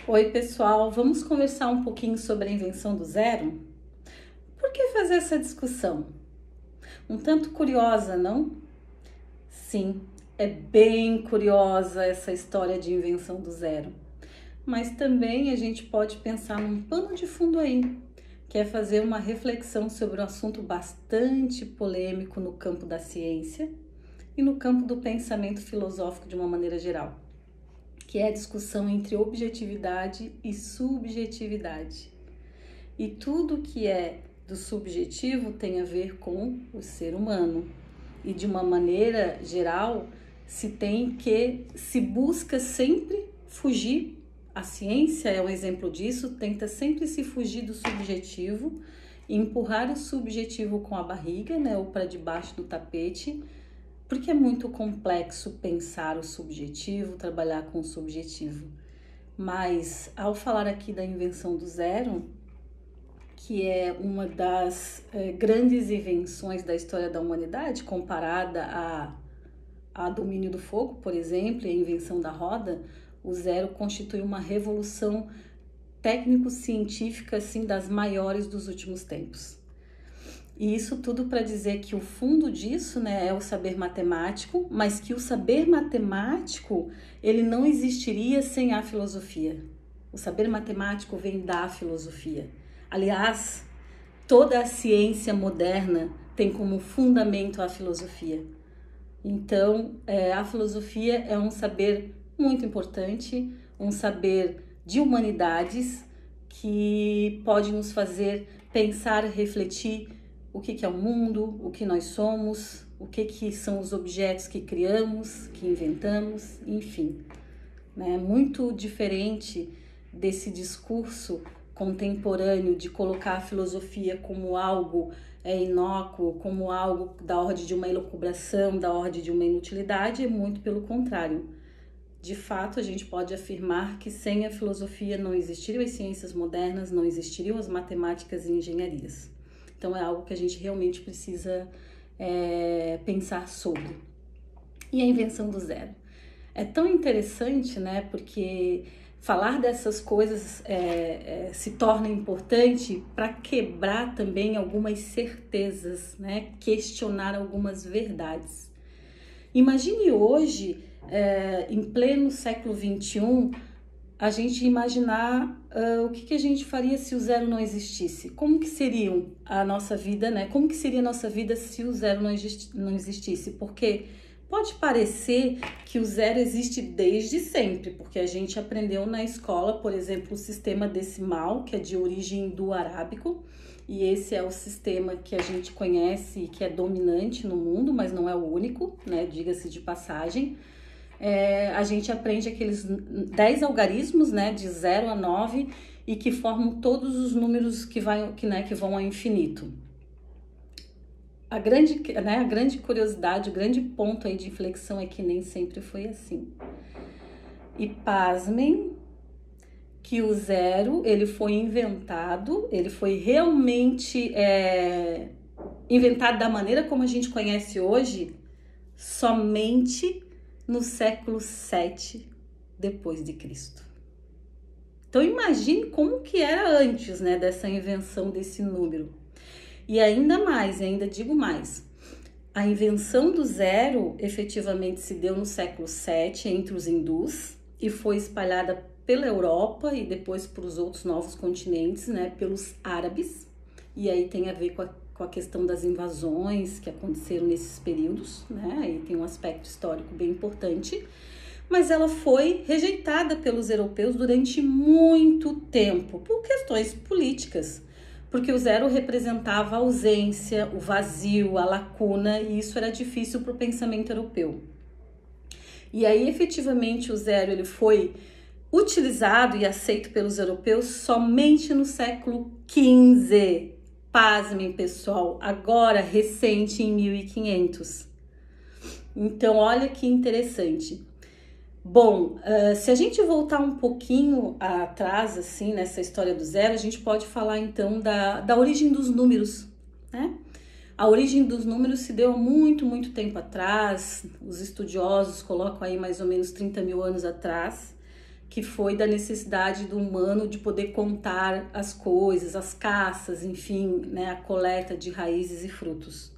Oi, pessoal, vamos conversar um pouquinho sobre a invenção do zero? Por que fazer essa discussão? Um tanto curiosa, não? Sim, é bem curiosa essa história de invenção do zero. Mas também a gente pode pensar num pano de fundo aí, que é fazer uma reflexão sobre um assunto bastante polêmico no campo da ciência e no campo do pensamento filosófico de uma maneira geral, que é a discussão entre objetividade e subjetividade. E tudo que é do subjetivo tem a ver com o ser humano. E de uma maneira geral, se busca sempre fugir. A ciência é um exemplo disso, tenta sempre se fugir do subjetivo, empurrar o subjetivo com a barriga, né, ou para debaixo do tapete, porque é muito complexo pensar o subjetivo, trabalhar com o subjetivo. Mas ao falar aqui da invenção do zero, que é uma das grandes invenções da história da humanidade, comparada a domínio do fogo, por exemplo, e a invenção da roda, o zero constitui uma revolução técnico-científica assim, das maiores dos últimos tempos. E isso tudo para dizer que o fundo disso, né, é o saber matemático, mas que o saber matemático ele não existiria sem a filosofia. O saber matemático vem da filosofia. Aliás, toda a ciência moderna tem como fundamento a filosofia. Então, a filosofia é um saber muito importante, um saber de humanidades que pode nos fazer pensar, refletir o que é o mundo, o que nós somos, o que são os objetos que criamos, que inventamos, enfim. Né? Muito diferente desse discurso contemporâneo de colocar a filosofia como algo inócuo, como algo da ordem de uma elucubração, da ordem de uma inutilidade, é muito pelo contrário. De fato, a gente pode afirmar que sem a filosofia não existiriam as ciências modernas, não existiriam as matemáticas e engenharias. Então é algo que a gente realmente precisa pensar sobre. E a invenção do zero? É tão interessante, né? Porque falar dessas coisas se torna importante para quebrar também algumas certezas, né? Questionar algumas verdades. Imagine hoje, em pleno século XXI, a gente imaginar o que a gente faria se o zero não existisse. Como que seria a nossa vida, né? Como que seria a nossa vida se o zero não existisse? Porque pode parecer que o zero existe desde sempre, porque a gente aprendeu na escola, por exemplo, o sistema decimal, que é de origem indo-arábico, e esse é o sistema que a gente conhece e que é dominante no mundo, mas não é o único, né? Diga-se de passagem. A gente aprende aqueles 10 algarismos, né, de 0 a 9, e que formam todos os números que vão ao infinito. A grande curiosidade, o grande ponto aí de inflexão é que nem sempre foi assim. E pasmem que o zero, ele foi inventado, ele foi realmente inventado da maneira como a gente conhece hoje, somente no século 7 depois de Cristo. Então imagine como que era antes, né, dessa invenção desse número. E ainda mais, ainda digo mais, a invenção do zero efetivamente se deu no século 7 entre os hindus e foi espalhada pela Europa e depois para os outros novos continentes, né, pelos árabes. E aí tem a ver com a questão das invasões que aconteceram nesses períodos, né? Aí tem um aspecto histórico bem importante, mas ela foi rejeitada pelos europeus durante muito tempo, por questões políticas, porque o zero representava a ausência, o vazio, a lacuna, e isso era difícil para o pensamento europeu. E aí, efetivamente, o zero ele foi utilizado e aceito pelos europeus somente no século XV. Pasmem, pessoal, agora recente em 1500. Então, olha que interessante. Bom, se a gente voltar um pouquinho atrás, assim, nessa história do zero, a gente pode falar, então, da origem dos números, né? A origem dos números se deu há muito, muito tempo atrás. Os estudiosos colocam aí mais ou menos 30 mil anos atrás, que foi da necessidade do humano de poder contar as coisas, as caças, enfim, né, a coleta de raízes e frutos.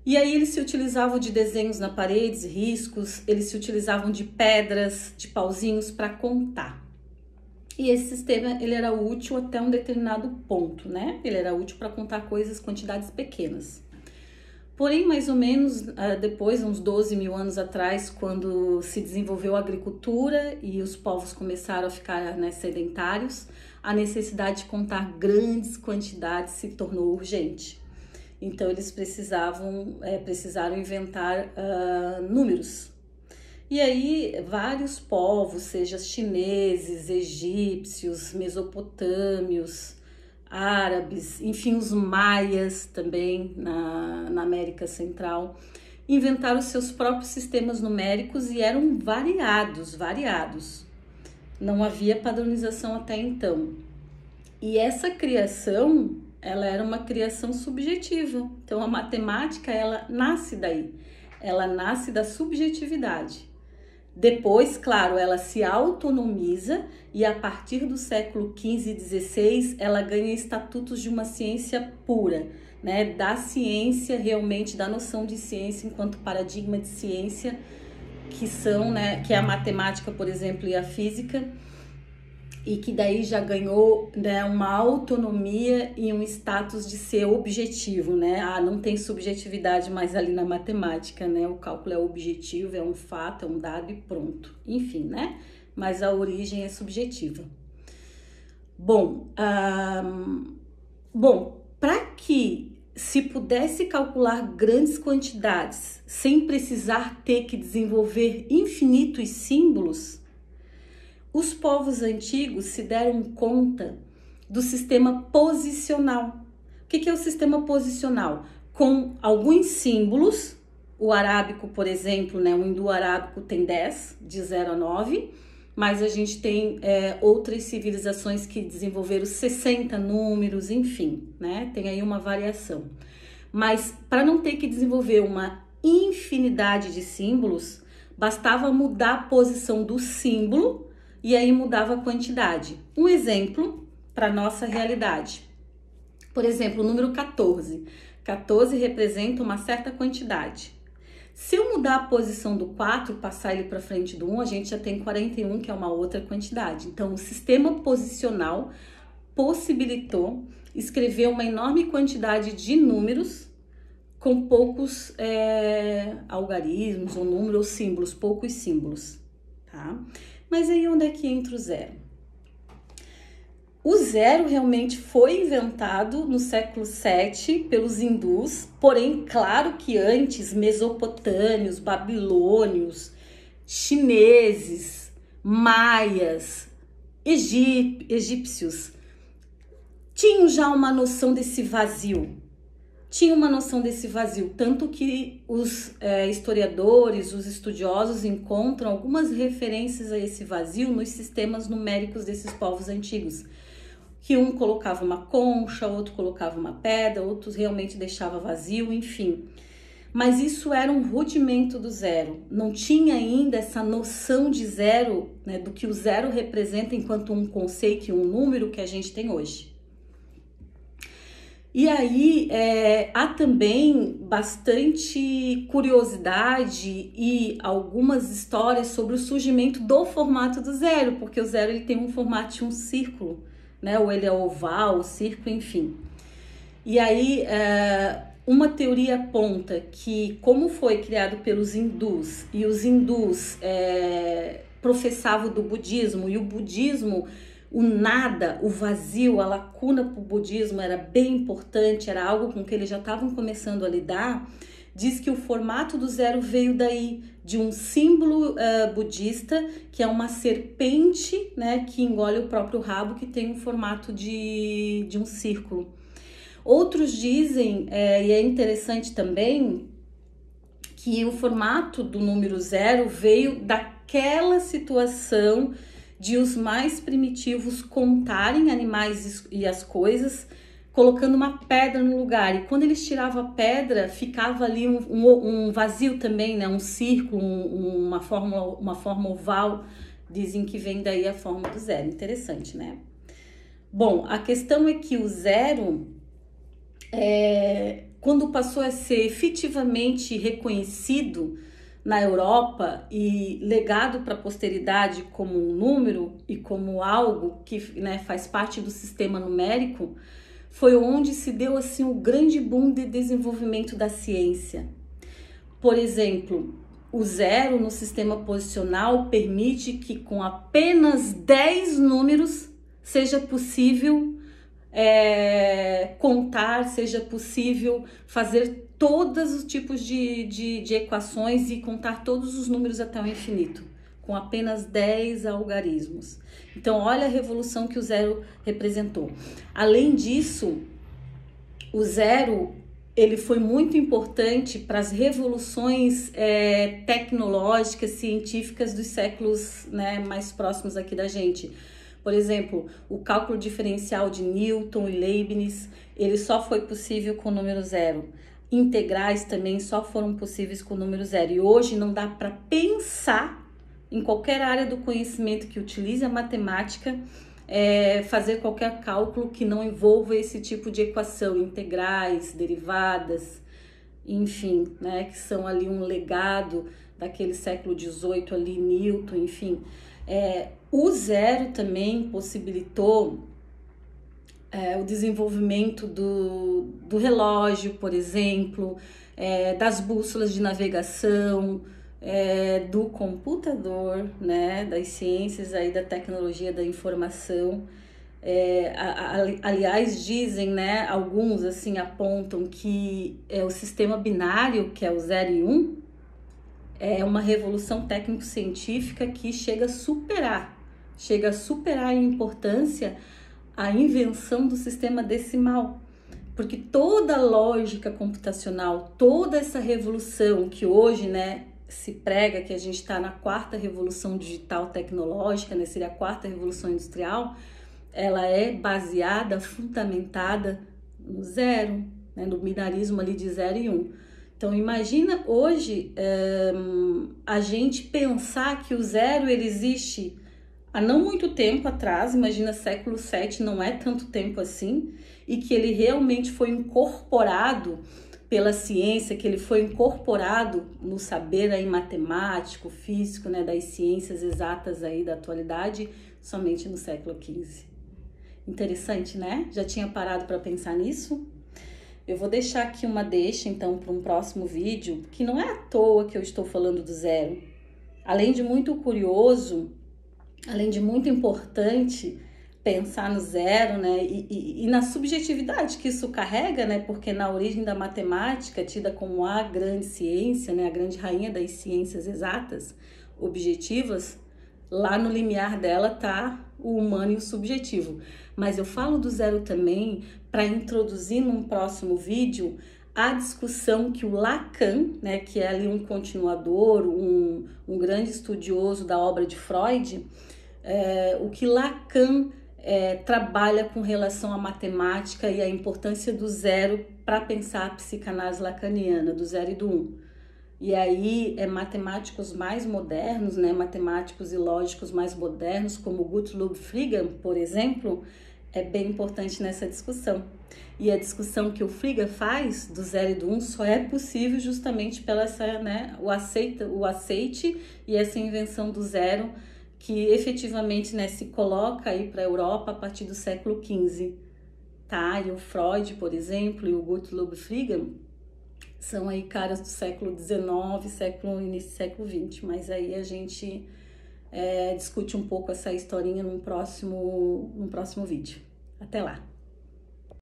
E aí eles se utilizavam de desenhos na paredes, riscos, eles se utilizavam de pedras, de pauzinhos para contar. E esse sistema, ele era útil até um determinado ponto, né? Ele era útil para contar coisas, quantidades pequenas. Porém, mais ou menos depois, uns 12 mil anos atrás, quando se desenvolveu a agricultura e os povos começaram a ficar, né, sedentários, a necessidade de contar grandes quantidades se tornou urgente. Então, eles precisaram inventar números. E aí, vários povos, seja chineses, egípcios, mesopotâmios, árabes, enfim, os maias também na América Central, inventaram seus próprios sistemas numéricos e eram variados. Não havia padronização até então. E essa criação, ela era uma criação subjetiva. Então, a matemática, ela nasce daí. Ela nasce da subjetividade. Depois, claro, ela se autonomiza e a partir do século XV e XVI ela ganha estatutos de uma ciência pura, né? Da ciência realmente, da noção de ciência enquanto paradigma de ciência, que são, né, que é a matemática, por exemplo, e a física, e que daí já ganhou, né, uma autonomia e um status de ser objetivo, né? Não tem subjetividade mais ali na matemática, né? O cálculo é objetivo, é um fato, é um dado e pronto. Enfim, né? Mas a origem é subjetiva. Bom, para que se pudesse calcular grandes quantidades sem precisar ter que desenvolver infinitos símbolos, os povos antigos se deram conta do sistema posicional. O que é o sistema posicional? Com alguns símbolos, o arábico, por exemplo, né, o hindu-arábico tem 10, de 0 a 9, mas a gente tem outras civilizações que desenvolveram 60 números, enfim, né, tem aí uma variação. Mas para não ter que desenvolver uma infinidade de símbolos, bastava mudar a posição do símbolo e aí mudava a quantidade. Um exemplo para nossa realidade. Por exemplo, o número 14. 14 representa uma certa quantidade. Se eu mudar a posição do 4, passar ele para frente do 1, a gente já tem 41, que é uma outra quantidade. Então, o sistema posicional possibilitou escrever uma enorme quantidade de números com poucos algarismos ou números ou símbolos, poucos símbolos, tá? Mas aí onde é que entra o zero? O zero realmente foi inventado no século VII pelos hindus, porém, claro que antes, mesopotâmios, babilônios, chineses, maias, egípcios, tinham já uma noção desse vazio. Tanto que os historiadores, os estudiosos encontram algumas referências a esse vazio nos sistemas numéricos desses povos antigos, que um colocava uma concha, outro colocava uma pedra, outros realmente deixava vazio, enfim. Mas isso era um rudimento do zero, não tinha ainda essa noção de zero, né, do que o zero representa enquanto um conceito e um número que a gente tem hoje. E aí há também bastante curiosidade e algumas histórias sobre o surgimento do formato do zero, porque o zero ele tem um formato de um círculo, né? Ou ele é oval, círculo, enfim. E aí uma teoria aponta que, como foi criado pelos hindus, e os hindus professavam do budismo, e o budismo, o nada, o vazio, a lacuna para o budismo era bem importante, era algo com que eles já estavam começando a lidar. Diz que o formato do zero veio daí, de um símbolo budista, que é uma serpente, né, que engole o próprio rabo, que tem um formato de um círculo. Outros dizem, e é interessante também, que o formato do número zero veio daquela situação de os mais primitivos contarem animais e as coisas, colocando uma pedra no lugar. E quando eles tiravam a pedra, ficava ali um vazio também, né? Um círculo, uma forma oval. Dizem que vem daí a forma do zero. Interessante, né? Bom, a questão é que o zero, quando passou a ser efetivamente reconhecido na Europa e legado para a posteridade como um número e como algo que, né, faz parte do sistema numérico, foi onde se deu assim o grande boom de desenvolvimento da ciência. Por exemplo, o zero no sistema posicional permite que com apenas 10 números seja possível contar, seja possível fazer todos os tipos de equações e contar todos os números até o infinito, com apenas 10 algarismos. Então, olha a revolução que o zero representou. Além disso, o zero ele foi muito importante para as revoluções tecnológicas, científicas dos séculos, né, mais próximos aqui da gente. Por exemplo, o cálculo diferencial de Newton e Leibniz, ele só foi possível com o número zero. Integrais também só foram possíveis com o número zero. E hoje não dá para pensar em qualquer área do conhecimento que utilize a matemática, fazer qualquer cálculo que não envolva esse tipo de equação, integrais, derivadas, enfim, né, que são ali um legado daquele século XVIII ali, Newton, enfim. O zero também possibilitou o desenvolvimento do relógio, por exemplo, das bússolas de navegação, do computador, né, das ciências aí da tecnologia da informação. Aliás, dizem, né, alguns assim apontam que o sistema binário, que é o 0 e 1, é uma revolução técnico-científica que chega a superar em importância a invenção do sistema decimal. Porque toda a lógica computacional, toda essa revolução que hoje, né, se prega que a gente está na 4ª revolução digital tecnológica, né, seria a 4ª revolução industrial, ela é baseada, fundamentada no zero, né, no binarismo ali de 0 e 1. Então imagina hoje a gente pensar que o zero ele existe há não muito tempo atrás, imagina século VII, não é tanto tempo assim, e que ele realmente foi incorporado pela ciência, que ele foi incorporado no saber aí matemático, físico, né, das ciências exatas aí da atualidade, somente no século XV. Interessante, né? Já tinha parado para pensar nisso? Eu vou deixar aqui uma deixa, então, para um próximo vídeo, que não é à toa que eu estou falando do zero. Além de muito curioso, além de muito importante pensar no zero, né, e na subjetividade que isso carrega, né, porque na origem da matemática, tida como a grande ciência, né, a grande rainha das ciências exatas, objetivas, lá no limiar dela tá o humano e o subjetivo. Mas eu falo do zero também para introduzir num próximo vídeo a discussão que o Lacan, né, que é ali um continuador, um grande estudioso da obra de Freud, o que Lacan trabalha com relação à matemática e a importância do zero para pensar a psicanálise lacaniana, do zero e do 1. E aí, matemáticos mais modernos, né, matemáticos e lógicos mais modernos, como Gottlob Frege, por exemplo, é bem importante nessa discussão. E a discussão que o Frege faz do 0 e do 1 só é possível justamente pela o aceite e essa invenção do zero, que efetivamente, né, se coloca aí para a Europa a partir do século XV. Tá? E o Freud, por exemplo, e o Gottlob Frege são aí caras do século XIX, início do século XX, mas aí a gente discute um pouco essa historinha num próximo vídeo. Até lá!